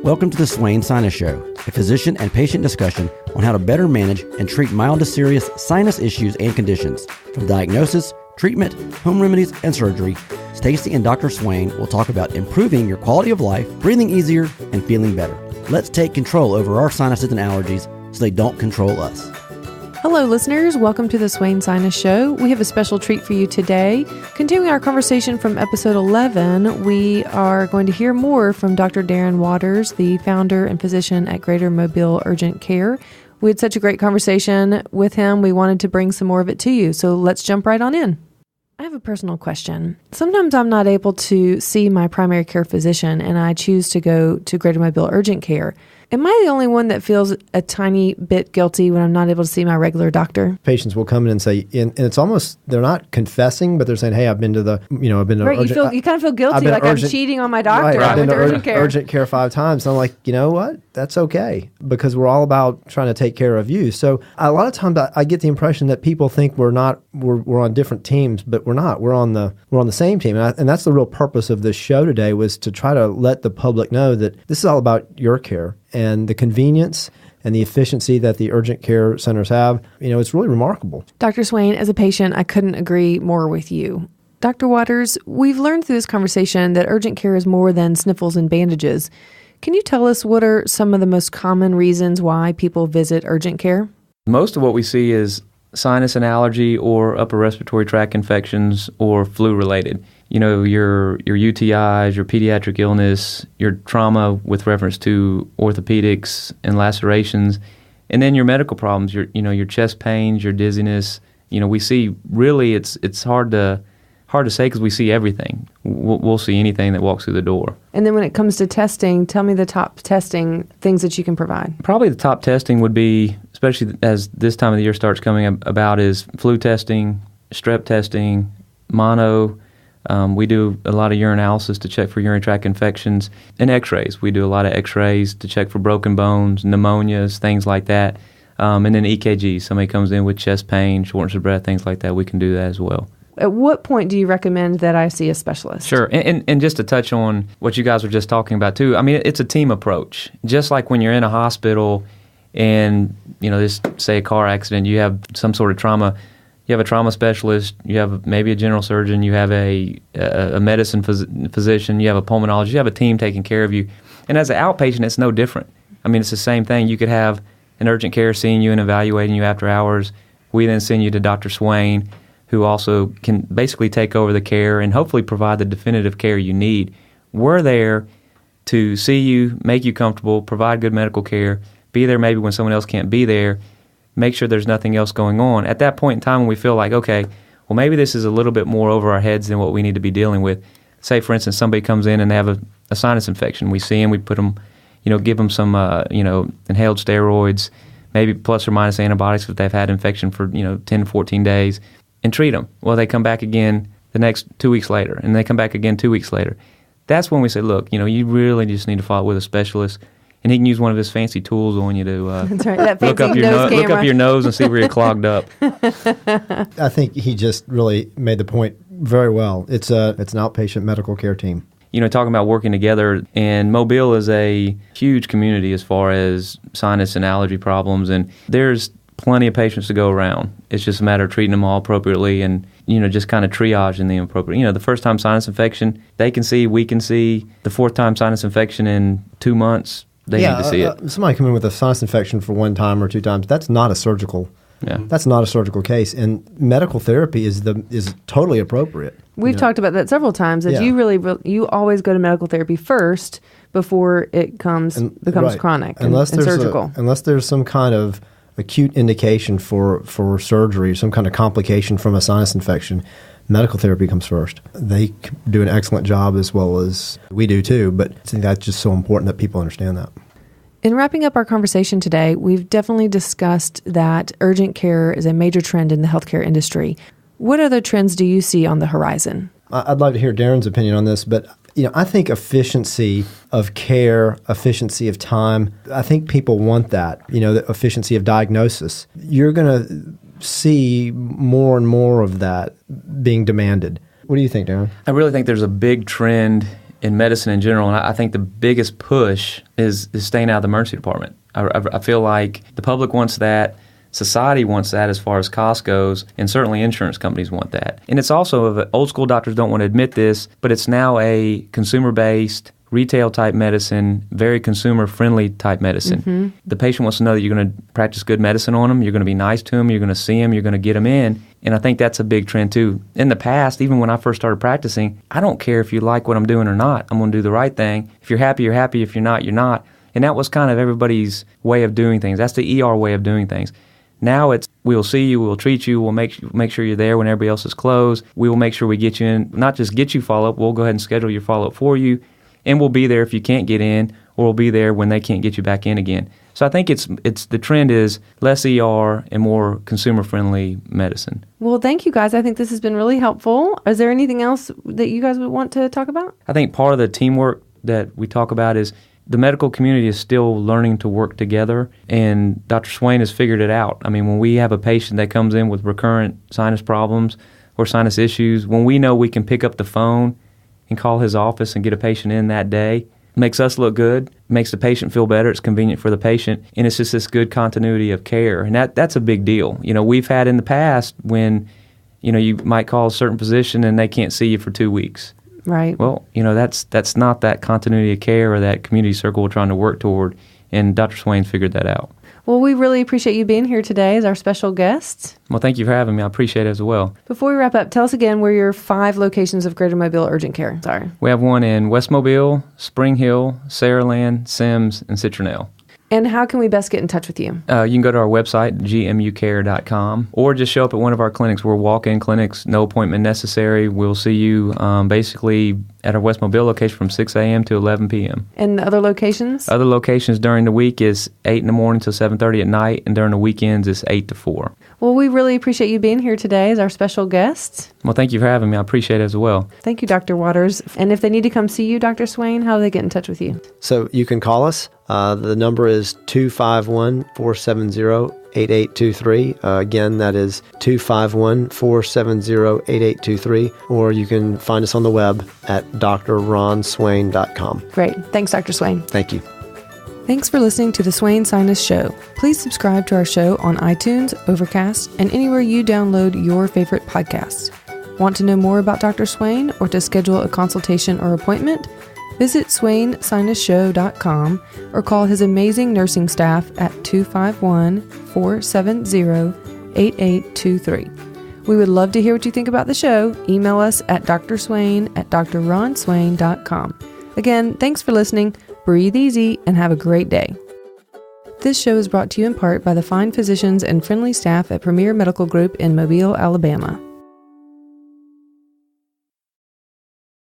Welcome to the Swain Sinus Show, a physician and patient discussion on how to better manage and treat mild to serious sinus issues and conditions. From diagnosis, treatment, home remedies, and surgery, Stacy and Dr. Swain will talk about improving your quality of life, breathing easier, and feeling better. Let's take control over our sinuses and allergies so they don't control us. Hello, listeners. Welcome to the Swain Sinus Show. We have a special treat for you today. Continuing our conversation from episode 11, we are going to hear more from Dr. Darren Waters, the founder and physician at Greater Mobile Urgent Care. We had such a great conversation with him. We wanted to bring some more of it to you. So let's jump right on in. I have a personal question. Sometimes I'm not able to see my primary care physician and I choose to go to Greater Mobile Urgent Care. Am I the only one that feels a tiny bit guilty when I'm not able to see my regular doctor? Patients will come in and say, and it's almost, they're not confessing, but they're saying, hey, I've been to the, I've been to right, urgent. You kind of feel guilty, like I'm cheating on my doctor. Right, I went to urgent care 5 times. And I'm like, you know what? That's okay, because we're all about trying to take care of you. So a lot of times I get the impression that people think we're on different teams, but we're not. We're on the same team. And that's the real purpose of this show today, was to try to let the public know that this is all about your care and the convenience and the efficiency that the urgent care centers have. It's really remarkable. Dr. Swain, as a patient, I couldn't agree more with you. Dr. Waters, we've learned through this conversation that urgent care is more than sniffles and bandages. Can you tell us what are some of the most common reasons why people visit urgent care? Most of what we see is sinus and allergy or upper respiratory tract infections or flu-related. Your UTIs, your pediatric illness, your trauma with reference to orthopedics and lacerations, and then your medical problems, your chest pains, your dizziness. We see really it's hard to say because we see everything. We'll see anything that walks through the door. And then when it comes to testing, tell me the top testing things that you can provide. Probably the top testing would be, especially as this time of the year starts coming about, is flu testing, strep testing, mono. We do a lot of urinalysis to check for urinary tract infections, and x-rays. We do a lot of x-rays to check for broken bones, pneumonias, things like that. And then EKG. Somebody comes in with chest pain, shortness of breath, things like that. We can do that as well. At what point do you recommend that I see a specialist? Sure. And just to touch on what you guys were just talking about too, it's a team approach. Just like when you're in a hospital and, just say a car accident, you have some sort of trauma, you have a trauma specialist, you have maybe a general surgeon, you have a medicine physician, you have a pulmonologist, you have a team taking care of you. And as an outpatient, it's no different. It's the same thing. You could have an urgent care seeing you and evaluating you after hours. We then send you to Dr. Swain, who also can basically take over the care and hopefully provide the definitive care you need. We're there to see you, make you comfortable, provide good medical care, be there maybe when someone else can't be there, make sure there's nothing else going on. At that point in time when we feel like, okay, well, maybe this is a little bit more over our heads than what we need to be dealing with. Say, for instance, somebody comes in and they have a sinus infection. We see them, we put them, give them some, inhaled steroids, maybe plus or minus antibiotics if they've had infection for, 10 to 14 days, and treat them. Well, they come back again the next 2 weeks later, and they come back again 2 weeks later. That's when we say, look, you really just need to follow with a specialist, and he can use one of his fancy tools on you to That's right. That look up your nose and see where you're clogged up. I think he just really made the point very well. It's an outpatient medical care team. Talking about working together, and Mobile is a huge community as far as sinus and allergy problems, and there's plenty of patients to go around. It's just a matter of treating them all appropriately and, just kind of triaging the appropriate. The first time sinus infection, they can see, we can see. The fourth time sinus infection in 2 months, they need to see it. Somebody come in with a sinus infection for 1 time or 2 times, that's not a surgical case. And medical therapy is totally appropriate. We've talked about that several times, that you always go to medical therapy first before it becomes chronic and surgical. Unless there's some kind of acute indication for surgery, some kind of complication from a sinus infection, medical therapy comes first. They do an excellent job as well as we do too, but I think that's just so important that people understand that. In wrapping up our conversation today, we've definitely discussed that urgent care is a major trend in the healthcare industry. What other trends do you see on the horizon? I'd love to hear Darren's opinion on this, but I think efficiency of care, efficiency of time, I think people want that, the efficiency of diagnosis. You're going to see more and more of that being demanded. What do you think, Darren? I really think there's a big trend in medicine in general, and I think the biggest push is staying out of the emergency department. I feel like the public wants that, society wants that as far as cost goes, and certainly insurance companies want that. And it's also, old school doctors don't want to admit this, but it's now a consumer-based, retail-type medicine, very consumer-friendly type medicine. Mm-hmm. The patient wants to know that you're going to practice good medicine on them, you're going to be nice to them, you're going to see them, you're going to get them in. And I think that's a big trend too. In the past, even when I first started practicing, I don't care if you like what I'm doing or not. I'm going to do the right thing. If you're happy, you're happy. If you're not, you're not. And that was kind of everybody's way of doing things. That's the ER way of doing things. Now it's, we'll see you, we'll treat you, we'll make sure you're there when everybody else is closed. We will make sure we get you in, not just get you follow-up, we'll go ahead and schedule your follow-up for you. And we'll be there if you can't get in, or we'll be there when they can't get you back in again. So I think it's the trend is less ER and more consumer-friendly medicine. Well, thank you guys. I think this has been really helpful. Is there anything else that you guys would want to talk about? I think part of the teamwork that we talk about is the medical community is still learning to work together, and Dr. Swain has figured it out. I mean, when we have a patient that comes in with recurrent sinus problems or sinus issues, when we know we can pick up the phone and call his office and get a patient in that day, makes us look good, makes the patient feel better, it's convenient for the patient, and it's just this good continuity of care. And that's a big deal. You know, we've had in the past when, you know, you might call a certain physician and they can't see you for 2 weeks. Right. Well, you know, that's not that continuity of care or that community circle we're trying to work toward, and Dr. Swain figured that out. Well, we really appreciate you being here today as our special guest. Well, thank you for having me. I appreciate it as well. Before we wrap up, tell us again where your 5 locations of Greater Mobile Urgent Care are. We have one in West Mobile, Spring Hill, Saraland, Sims, and Citronelle. And how can we best get in touch with you? You can go to our website, gmucare.com, or just show up at one of our clinics. We're walk-in clinics, no appointment necessary. We'll see you basically at our West Mobile location from 6 a.m. to 11 p.m. And the other locations? Other locations during the week is 8 in the morning till 7:30 at night, and during the weekends it's 8 to 4. Well, we really appreciate you being here today as our special guest. Well, thank you for having me. I appreciate it as well. Thank you, Dr. Waters. And if they need to come see you, Dr. Swain, how do they get in touch with you? So you can call us. The number is 251-470-8823. Again, that is 251-470-8823. Or you can find us on the web at drronswain.com. Great. Thanks, Dr. Swain. Thank you. Thanks for listening to the Swain Sinus Show. Please subscribe to our show on iTunes, Overcast, and anywhere you download your favorite podcasts. Want to know more about Dr. Swain or to schedule a consultation or appointment? Visit SwainSinusShow.com or call his amazing nursing staff at 251-470-8823. We would love to hear what you think about the show. Email us at drswain@drronswain.com. Again, thanks for listening. Breathe easy and have a great day. This show is brought to you in part by the fine physicians and friendly staff at Premier Medical Group in Mobile, Alabama.